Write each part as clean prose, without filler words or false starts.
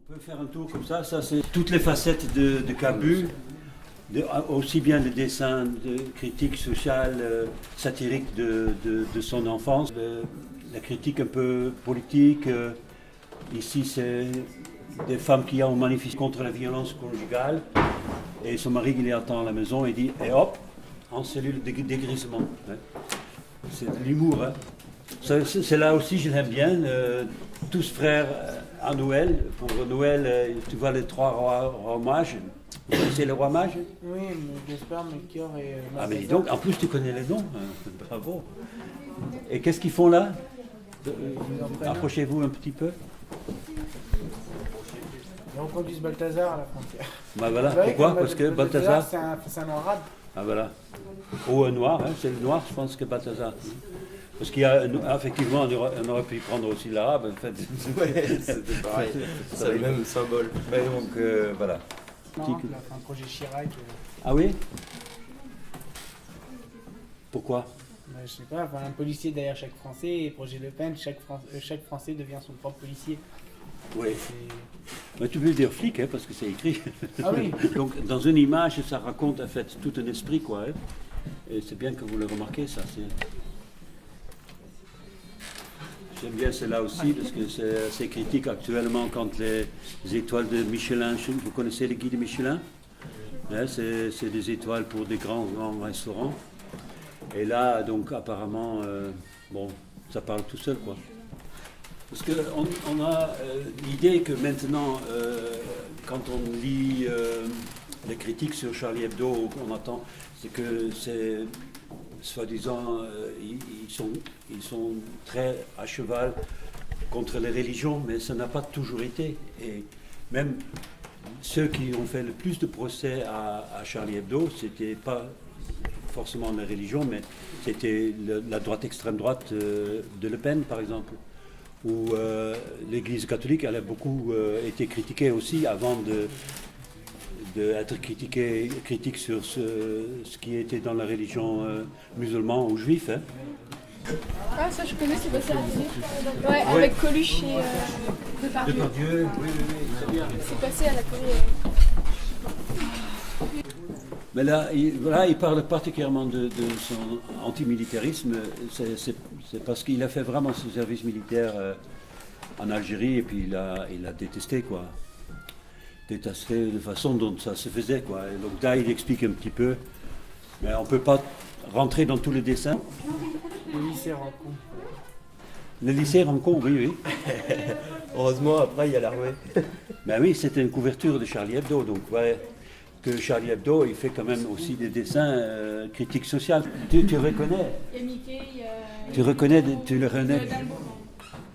On peut faire un tour comme ça c'est toutes les facettes de Cabu, aussi bien le dessin de critique sociale, satirique de son enfance, la critique un peu politique. Ici, c'est des femmes qui ont manifesté contre la violence conjugale et son mari qui les attend à la maison et dit « Et hop, en cellule de dégrisement ». C'est de l'humour. Hein. C'est là aussi, je l'aime bien, tous frères à Noël. Pour Noël, tu vois les trois rois mages. Vous connaissez les rois mages? Oui, Gaspard, Melchior et... Ah mais dis donc, en plus tu connais les noms. Bravo. Et qu'est-ce qu'ils font là? Approchez-vous un petit peu. Ils reconduisent Balthazar à la frontière. Bah voilà, pourquoi? Parce que Balthazar... C'est un nom arabe. Ah voilà. Ou un noir, hein, c'est le noir, je pense que Balthazar. Parce qu'il y a, effectivement, on aurait pu prendre aussi l'arabe, en fait. Ouais, c'est pareil, c'est le même symbole. Mais donc, voilà. Non, un projet Chirac. Ah oui? Pourquoi? Je sais pas, un policier derrière chaque Français, et projet Le Pen, chaque Français devient son propre policier. Oui. Mais tu peux dire flic, hein, parce que c'est écrit. Ah oui. Donc, dans une image, ça raconte en fait tout un esprit, quoi. Hein. Et c'est bien que vous le remarquez, ça. J'aime bien celle-là aussi, parce que c'est assez critique actuellement quand les étoiles de Michelin, vous connaissez les guides de Michelin? Hein, c'est des étoiles pour des grands restaurants. Et là, donc, apparemment, bon, ça parle tout seul, quoi. Parce qu'on a l'idée que maintenant, quand on lit les critiques sur Charlie Hebdo, on attend, c'est que c'est, soi-disant, ils sont très à cheval contre les religions, mais ça n'a pas toujours été. Et même ceux qui ont fait le plus de procès à Charlie Hebdo, c'était pas forcément la religion, mais c'était la droite, extrême droite de Le Pen, par exemple, où l'Église catholique elle a beaucoup été critiquée aussi avant d'être critique sur ce qui était dans la religion musulmane ou juif. Hein. Ah, ça je connais, c'est passé à la télé. Ouais, oui. Avec Coluche et Depardieu. Depardieu, oui, c'est bien. C'est passé à la télé. Mais là, il parle particulièrement de son antimilitarisme. C'est parce qu'il a fait vraiment son service militaire en Algérie et puis il a détesté, quoi. Détesté de façon dont ça se faisait, quoi. Et donc là, il explique un petit peu. Mais on ne peut pas rentrer dans tous les dessins. Le lycée Rancon. Le lycée Rancon, oui, oui. Heureusement, après, il y a l'armée. Ben oui, c'était une couverture de Charlie Hebdo, donc ouais. Que Charlie Hebdo, il fait quand même aussi des dessins critiques sociales. Tu reconnais? Il y a Mickey, il y a... Tu le reconnais? Dumbo.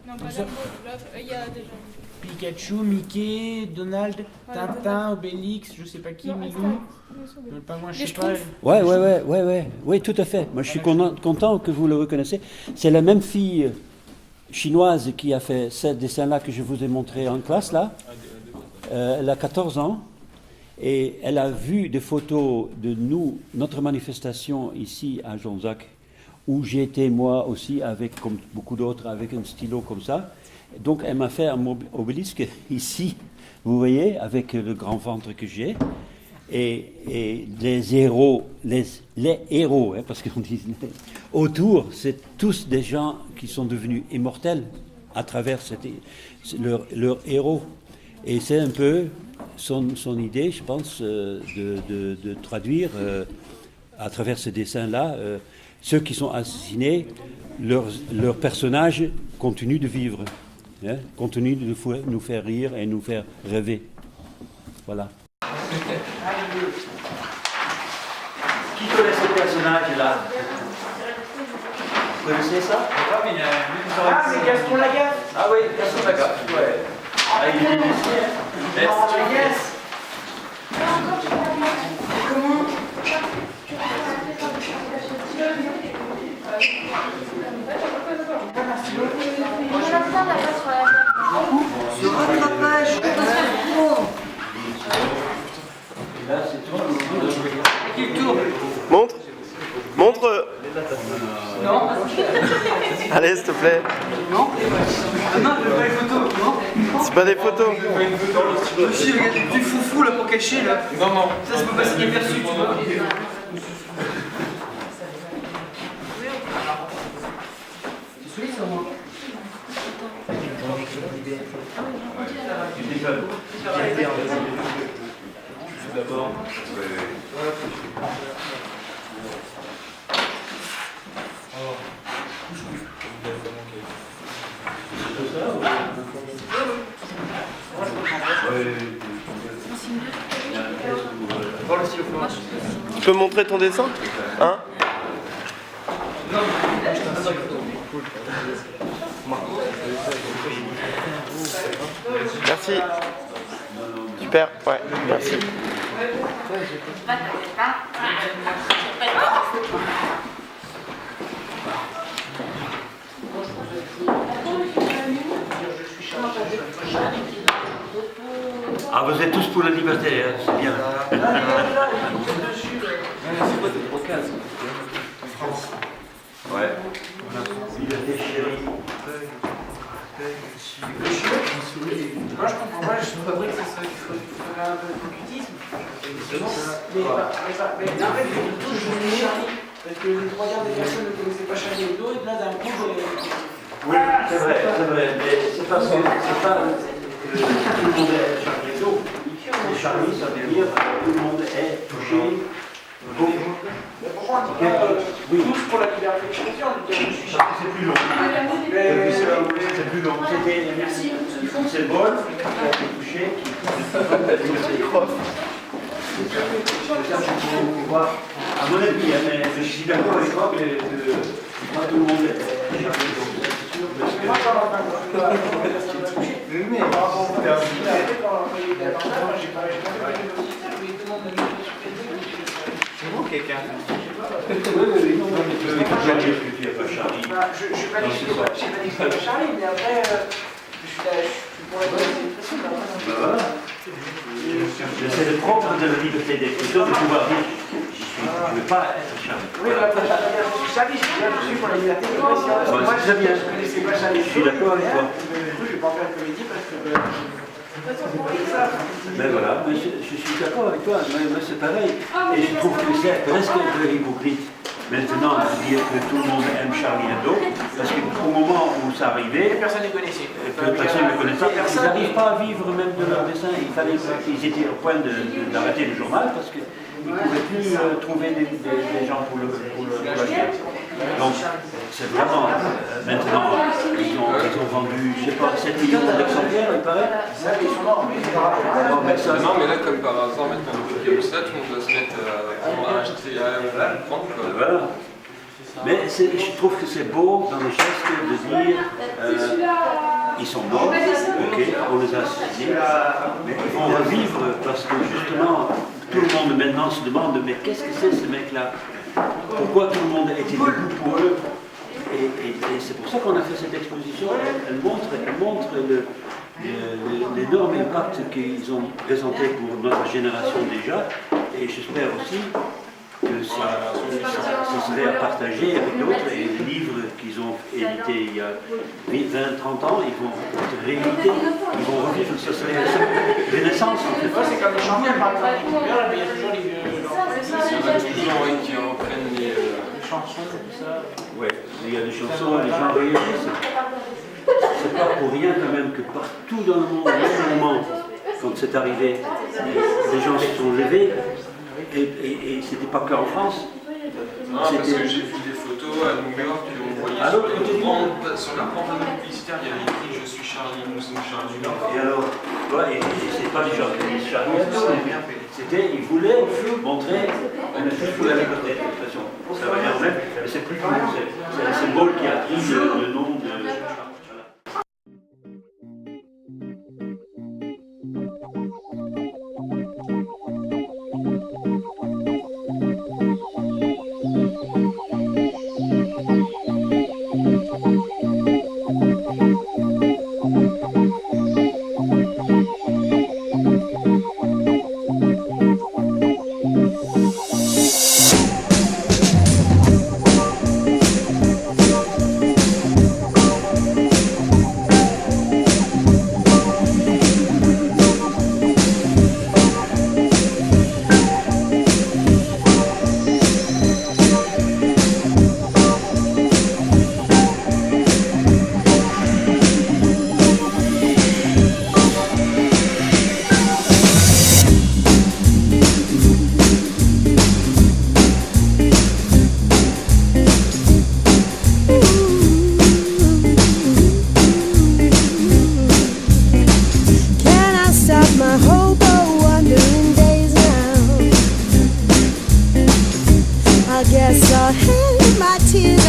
Non, pas Dumbo, l'autre, il y a des gens. Pikachu, Mickey, Donald, Tintin, Obélix, je sais pas qui, Milou. Pas moi, je sais pas. Oui, tout à fait. Moi, je suis content que vous le reconnaissiez. C'est la même fille chinoise qui a fait ce dessin-là que je vous ai montré en classe, là. Elle a 14 ans. Et elle a vu des photos de notre manifestation ici à Jonzac, où j'ai été moi aussi, avec, comme beaucoup d'autres, avec un stylo comme ça. Donc elle m'a fait un obélisque ici, vous voyez, avec le grand ventre que j'ai. Et les héros, hein, parce qu'on dit autour, c'est tous des gens qui sont devenus immortels à travers leur héros. Et c'est un peu son idée, je pense, de traduire à travers ce dessin-là, ceux qui sont assassinés, leurs personnages continuent de vivre, hein, continuent de nous faire rire et nous faire rêver. Voilà. Qui connaît ce personnage-là? Vous connaissez ça? Ah, c'est Gaston Lagaffe. Ah oui, Gaston Lagaffe, ouais. Ah, il est ici. Oh, yes. Ce rattrapage, Là, c'est toi. Montre. Non. Allez, s'il te plaît. Non, non, je veux pas les photos, non. C'est pas des photos. Monsieur, il y a du foufou là pour cacher là. Non, non. Ça peut passer inaperçu, tu vois. Tu souris sur moi. D'abord. Tu peux montrer ton dessin? Hein? Merci. Super, ouais, merci. Ah, vous êtes tous pour la liberté, hein, c'est bien. Ouais. Liberté chérie. Moi je comprends pas, je trouverais que c'est ça qu'il faudrait un peu de computisme. Mais en fait, je voulais Charlie, parce que les trois quarts des personnes ne connaissaient pas Charlie Hebdo, et là d'un coup, Oui, c'est vrai, mais c'est parce que c'est pas que tout le monde est Charlie Hebdo. Et Charlie, ça veut dire que tout le monde est touché. mais pourquoi on dit pas tous pour la liberté d'expression, on dit je suis Charlie. C'est plus long. C'est plus long. C'était merci. C'est le bol qui a été touché. À mon avis, mais je suis d'accord avec toi que pas tout le monde est Charlie Hebdo. C'est sûr. Moi, quand on entend oui, mais par rapport au j'ai pas c'est vous quelqu'un. Oui, non, mais tu veux dire que tu n'es pas Charlie. Je n'ai pas dit que je suis pas Charlie, mais après, je suis pour la bonne expression. Voilà. C'est le propre de la liberté d'expression de pouvoir dire je ne veux pas être Charlie. Oui, mais après, je suis Charlie, je suis pour la liberté d'expression. Moi, c'est très bien. Je ne connaissais pas Charlie. Je suis d'accord avec toi. Du coup, je ne vais pas en faire une comédie parce que. Mais voilà, mais je suis d'accord avec toi, mais c'est pareil. Et je trouve que c'est presque un peu hypocrite maintenant de dire que tout le monde aime Charlie Hebdo, parce qu'au moment où ça arrivait, Personne ne connaissait. personne ne connaissait, ils n'arrivent pas à vivre même de leur dessin. Ils étaient au point d'arrêter le journal parce qu'ils ne pouvaient plus trouver des gens pour l'acheter. Donc c'est vraiment, maintenant, ils ont vendu, je ne sais pas, 7 millions d'exemplaires, il paraît. Non, mais là, comme par hasard, maintenant, comme ça, tout le monde va se mettre à acheter, à prendre. Voilà. Mais je trouve que c'est beau dans le geste de dire ils sont morts, ok, on les a assassinés, mais ils vont revivre parce que justement, tout le monde maintenant se demande mais qu'est-ce que c'est ces mecs-là? Pourquoi tout le monde était debout pour eux? Et c'est pour ça qu'on a fait cette exposition. Elle montre l'énorme impact qu'ils ont présenté pour notre génération déjà. Et j'espère aussi que ça serait à partager avec d'autres. Et les livres qu'ils ont édités il y a 20-30 ans, ils vont être réédités, ils vont revivre. Ça serait une renaissance en fait. C'est comme les champions, par exemple, il y a toujours les vieux. Il y en a toujours qui reprennent les chansons, tout ça. Oui, il y a des chansons, les gens réagissent. C'est pas pour rien quand même que partout dans le monde, au même moment, quand c'est arrivé, les gens se sont levés. Et c'était pas qu'en France. Non, parce que j'ai vu des photos à New York où on voyait sur la bande publicitaire, il y avait écrit je suis Charlie, nous sommes Charlie. Et alors, ouais, et c'est pas les gens qui disent Charlie, c'était, ils voulaient montrer on est tous pour la liberté d'expression. Ça va dire même, mais c'est plus cool, c'est un symbole qui a pris le nom de Charlie. I guess I'll hide my tears